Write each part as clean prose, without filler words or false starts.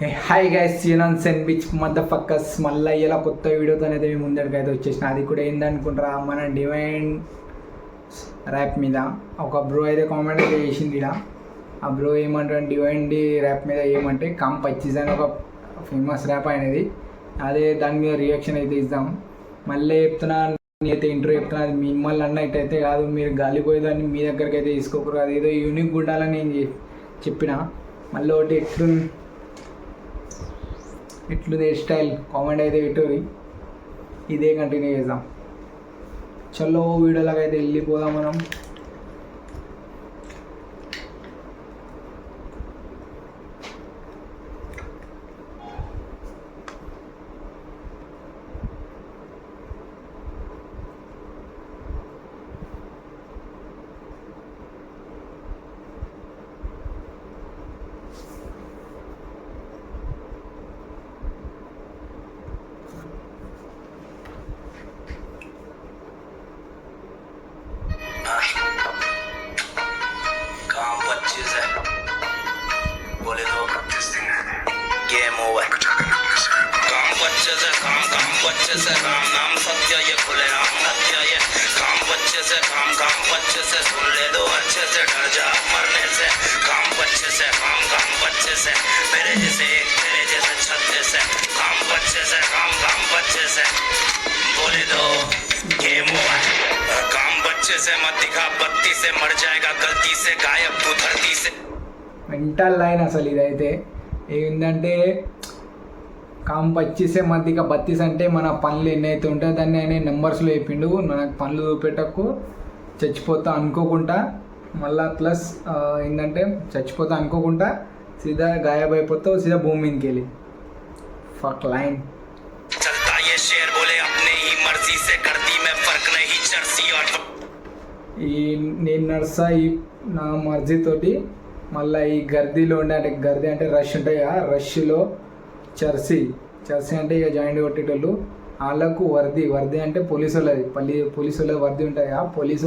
Hi guys, సీనాన్ సెన్ bitch మధ్య ఫక్కస్ మళ్ళీ ఇలా కొత్త వీడియోతో అయితే మేము ముందడికైతే వచ్చేసిన. అది కూడా ఏందనుకుంటారా, మన డివైన్ ర్యాప్ మీద ఒక బ్రో అయితే కామెంట్ అయితే చేసింది. ఇక్కడ ఆ బ్రో ఏమంటారు, డివైన్ డి ర్యాప్ మీద ఏమంటే కమ్ పచ్చిస్ అని ఒక ఫేమస్ ర్యాప్ అనేది. అదే దాని మీద రియాక్షన్ అయితే ఇద్దాం. మళ్ళీ చెప్తున్నా, నేనైతే ఇంటర్వ్యూ చెప్తున్నా, అది మిమ్మల్ని అన్నట్టయితే కాదు, మీరు గాలిపోయేదాన్ని మీ దగ్గరికి అయితే తీసుకోకూడదు. అది ఏదో యూనిక్ ఉండాలని నేను చెప్పిన. మళ్ళీ ఒకటి ఎట్లుంది హెయిర్ స్టైల్ కామెంట్ అయితే పెట్టుర్రి, ఇదే కంటిన్యూ చేద్దాం. చలో వీడియోలాగా అయితే వెళ్ళిపోదాం మనం. बोले तो गेम ओवर काम बच्चे से काम बच्चे से राम नाम सत्य ये खुले राम सत्य ये काम बच्चे से काम बच्चे से सुन ले दो अच्छे से डर जा मरने से काम बच्चे से काम बच्चे से मेरे जैसे एक तेरे जैसे छत्ते से काम बच्चे से काम बच्चे से बोले दो गेम ओवर काम बच्चे से मत दिखा बत्ती से मर जाएगा गलती से गायब तू धरती से. మెంటల్ లైన్ అసలు ఇదైతే ఏంటంటే, కామ్ పచ్చిసే మధ్యగా బత్తీస్ అంటే మన పనులు ఎన్నైతే ఉంటాయో దాన్ని ఆయన నెంబర్స్లో చెప్పిండు. నాకు పనులు చూపెట్టకు, చచ్చిపోతా అనుకోకుండా, మళ్ళా ప్లస్ ఏంటంటే చచ్చిపోతా అనుకోకుండా సీదా గాయబైపోతావు, సీదా భూమి మీదకి వెళ్ళి ఫక్ లైన్. ఈ నేను నడుస్తా ఈ నా మర్జీతోటి, మళ్ళీ ఈ గర్దీలో ఉండే, అంటే గర్దీ అంటే రష్ ఉంటాయి, ఆ రష్లో చర్సీ అంటే ఇక జాయింట్ కొట్టేటోళ్ళు, వాళ్ళకు వర్ది అంటే పోలీసు వాళ్ళది, పోలీసు వాళ్ళ వర్ది ఉంటాయి. ఆ పోలీసు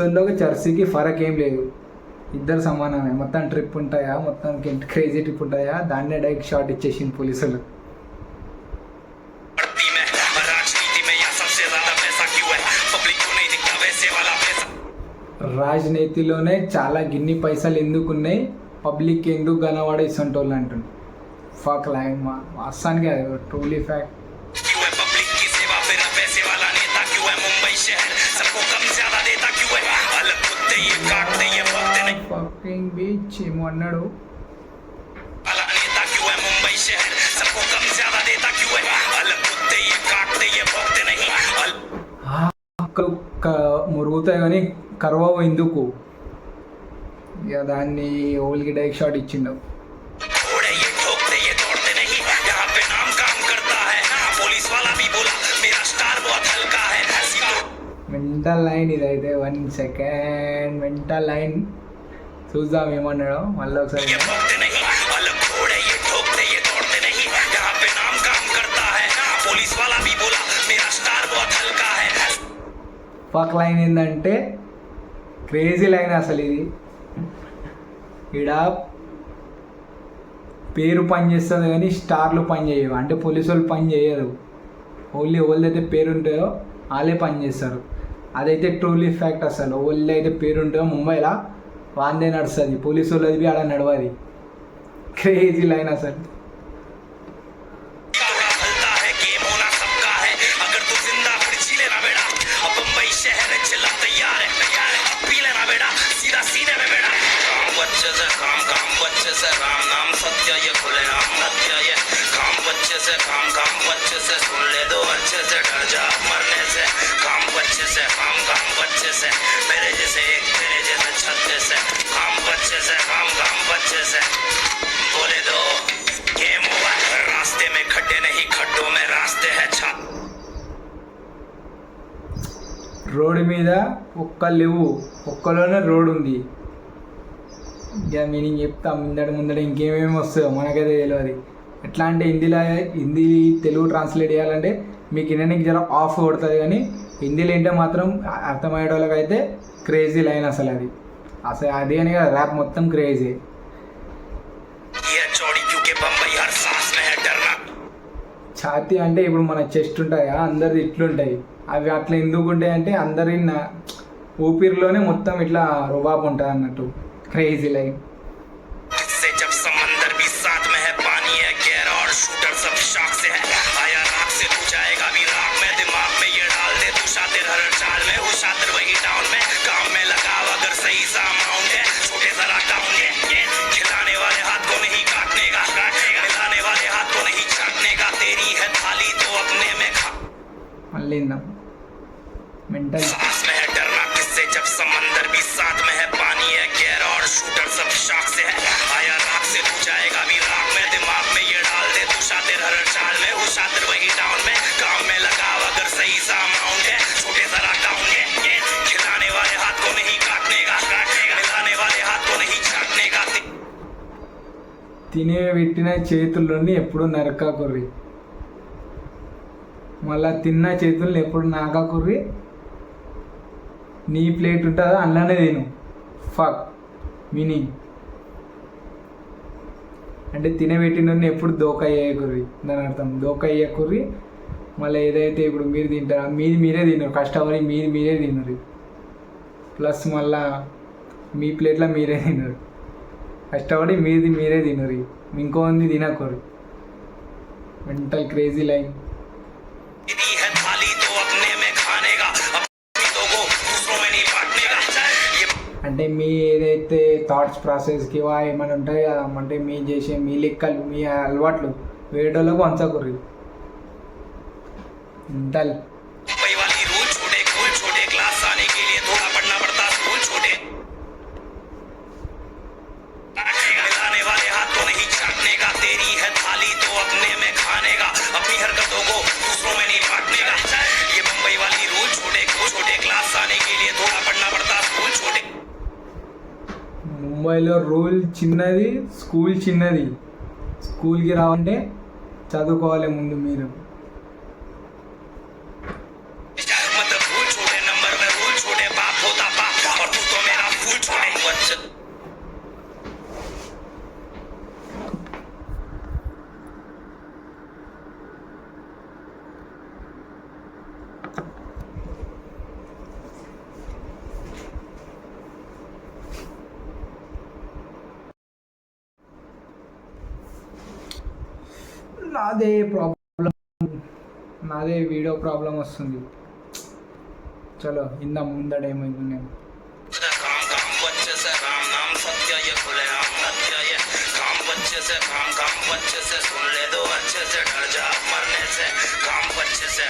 వాళ్ళకి చర్సీకి ఫరక్ ఏం లేదు, ఇద్దరు సమానమే. మొత్తం ట్రిప్ ఉంటాయా, మొత్తం క్రేజీ ట్రిప్ ఉంటాయా, దాన్నే డైరెక్ట్ షాట్ ఇచ్చేసింది పోలీసు వాళ్ళు. రాజనీతిలోనే చాలా గిన్ని పైసలు ఎందుకున్నాయి, పబ్లిక్ ఎందుకు కనవాడే ఇస్తుంటోళ్ళు అంటుంది. ఫక్ లైన్ మా అస్సానికి అది ట్రూలీ ఫ్యాక్ట్. ఫకింగ్ బీచ్ ఏమో అన్నాడు. మురుగుతాయి కానీ కర్వావు ఎందుకు, ఇక దాన్ని ఓల్కి డైరెక్ట్ షాట్ ఇచ్చిండు. మెంటల్ లైన్ ఇదైతే, 1 సెకండ్ మెంటల్ లైన్ చూద్దాం ఏమన్నాడో మళ్ళీ ఒకసారి. ఫక్ లైన్ ఏంటంటే క్రేజీ లైన్ అసలు ఇది. ఈడ పేరు పని చేస్తుంది కానీ స్టార్లు పని చేయవు, అంటే పోలీసు వాళ్ళు పని చేయరు, ఓన్లీ ఎవరిదైతే పేరు ఉంటాయో వాళ్ళే పని చేస్తారు. అదైతే ట్రూలీ ఫ్యాక్ట్. అసలు ఓన్లీ అయితే పేరు ఉంటాయో ముంబైలో వాందే నడుస్తుంది, పోలీసు వాళ్ళది ఆడ నడవది. క్రేజీ లైన్ అసలు. काम बच्चे से राम नाम सत्य ये खुले राम सत्य ये काम बच्चे से काम बच्चे से सुन ले दो अच्छे से डर जा मरने से काम बच्चे से काम बच्चे से मेरे जैसे एक तेरे जैसे छत्ते से काम बच्चे से काम बच्चे से बोले दो गेम ओवर रास्ते में खड्डे नहीं खड्डों में रास्ते है छा. రోడ్ మీద ఒక్కలోనే రోడ్ ఉంది. ఇక మీనింగ్ చెప్తా, ముందడ ఇంకేమేమి వస్తుందో మనకైతే తెలియదు. ఎట్లా అంటే హిందీ తెలుగు ట్రాన్స్లేట్ చేయాలంటే మీకు వినడానికి జర ఆఫ్ కొడుతుంది, కానీ హిందీలో ఏంటో మాత్రం అర్థమయ్యే వాళ్ళకి అయితే క్రేజీ లైన్ అసలు అది. అదే అని కదా ర్యాప్ మొత్తం క్రేజీ. बम्बई हर सांस में है डरना ఛాతీ అంటే ఇప్పుడు మన చెస్ట్ ఉంటాయి కదా, అందరిది ఇట్లుంటాయి. అవి అట్లా ఎందుకు ఉంటాయి అంటే అందరి ఊపిరిలోనే మొత్తం ఇట్లా రుబాబు ఉంటుంది అన్నట్టు. Crazy life. से जब समंदर भी साथ में है पानी है गहरा और शूटर सब शौक से है आया राख से तू जाएगा भी राख में दिमाग में ये डाल दे तू शातिर हर चाल में हो शातिर वही टाउन में काम में लगाओ अगर सही सा अमाउंट है छोटे जरा टाउन है खिलाने वाले हाथ को नहीं काटने का मिलाने वाले हाथ को नहीं चाटने का तेरी है थाली तो अपने में खा మళ్ళీ మెంటల్. सांस में है डरना किससे जब समंदर भी साथ में है पानी है गहरा और शूटर सब शौक से है आया राख से तू जाएगा भी राख में दिमाग में ये डाल दे तू शातिर हर चाल में हो शातिर वही टाउन में काम में लगाओ अगर सही सा अमाउंट है छोटे जरा टाउन है खिलाने वाले हाथ को नहीं काटने का मिलाने वाले हाथ को नहीं चाटने का తినే పెట్టిన చేతుల్లోని ఎప్పుడు నరకాకుర్రి, మళ్ళా తిన్న చేతుల్ని ఎప్పుడు నాకాకుర్రి. నీ ప్లేట్ ఉంటుందా అందులోనే తిను. ఫక్ మీనింగ్ అంటే తినబెట్టిన ఎప్పుడు దోకా వేయకుర్రి, దాని అర్థం దోకా వేయకుర్రి. మళ్ళీ ఏదైతే ఇప్పుడు మీరు తింటారా మీది మీరే తినరు, కష్టపడి మీది మీరే తినరు. ప్లస్ మళ్ళా మీ ప్లేట్లో మీరే తినరు, కష్టపడి మీది మీరే తినరు. ఇంకోంది తినకుర్రి. Mental crazy line. तेरी है थाली तो अपने में खाने का अपनी तो को दूसरों में नहीं बांटने का ये అంటే మీ ఏదైతే థాట్స్ ప్రాసెస్కి ఏమైనా ఉంటాయి కదా, అంటే మీ చేసే మీ లెక్కలు మీ అలవాట్లు వేరేటోళ్ళకు వంచకుర్రి. మెంటల్. मुंबई वाली रूल छोटे कूल छोटे क्लास आने के लिए थोड़ा पढ़ना पड़ता स्कूल छोटे मिलाने वाले हाथ को नहीं चाटने का तेरी है थाली तो अपने में खाने का अपनी हरकतों को दूसरों में नहीं बांटने का ये मुंबई वाली रूल छोटे कूल छोटे क्लास आने के लिए थोड़ा पढ़ना पड़ता स्कूल छोटे ముంబైలో రూల్ చిన్నది, స్కూల్ చిన్నది. స్కూల్కి రావాలంటే చదువుకోవాలి ముందు మీరు. मतलब फूल छोटे नंबर में रूल छोटे बाप होता बाप और तू तो मेरा फूल छोटे बच्चे నాదే ప్రాబ్లం, నాదే వీడియో ప్రాబ్లం వస్తుంది. చలో ఇందా ముందడేమైంది నేను. काम काम बच्चे से राम नाम सत्य ये खुले आम सत्य ये काम बच्चे से काम काम बच्चे से सुन ले दो अच्छे से डर जा मरने से काम बच्चे से